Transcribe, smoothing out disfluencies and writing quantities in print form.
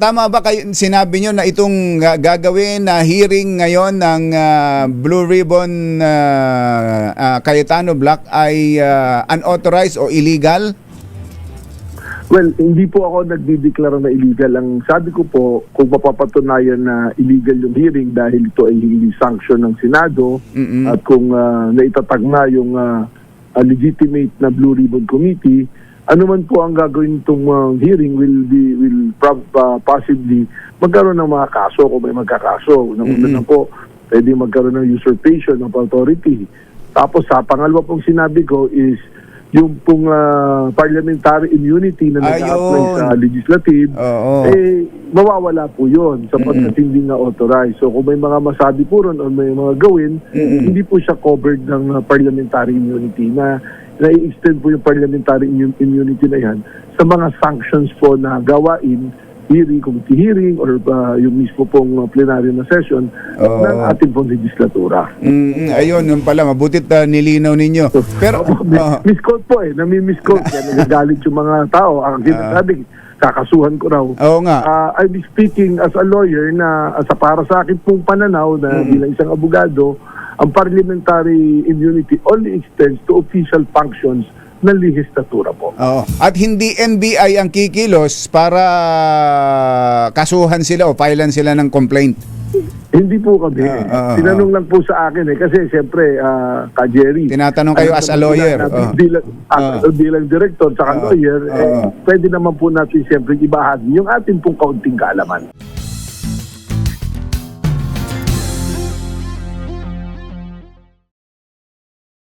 tama ba kayo, sinabi nyo na itong gagawin na hearing ngayon ng Blue Ribbon Cayetano Black ay unauthorized o illegal? Well, hindi po ako nagdideklara na illegal. Ang sabi ko po, kung mapapatunayan na illegal yung hearing dahil ito ay hindi sanction ng Senado at kung naitatag na yung legitimate na Blue Ribbon Committee, ano man po ang gagawin itong hearing will possibly magkaroon ng mga kaso kung may magkakaso. Una na po, pwede magkaroon ng usurpation of authority. Tapos sa pangalawa pong sinabi ko is yung pong parliamentary immunity na nag-a-apply sa legislative, mawawala po yun sapagkat hindi nga authorized. So kung may mga masabi po ron o may mga gawin, hindi po siya covered ng parliamentary immunity na i-extend po yung parliamentary immunity na yan sa mga sanctions po na gawain, committee hearing or yung mismo pong plenaryo na session ng ating pong legislatura. Ayun, yun pala, mabutit nilinaw ninyo. Pero misquote po nami-misquote. Nagagalit yung mga tao. Ang sinasabi, kakasuhan ko raw. Oo nga. I'm speaking as a lawyer na para sa akin pong pananaw na bilang isang abogado, ang parliamentary immunity only extends to official functions ng legislatura po. At hindi NBI ang kikilos para kasuhan sila o filean sila ng complaint. Hindi po kami. Tinanong lang po sa akin kasi siyempre, Jerry. Tinatanong kayo as a lawyer. Bilang director at lawyer, pwede naman po natin siyempre ibahagi yung ating pong kaunting kaalaman.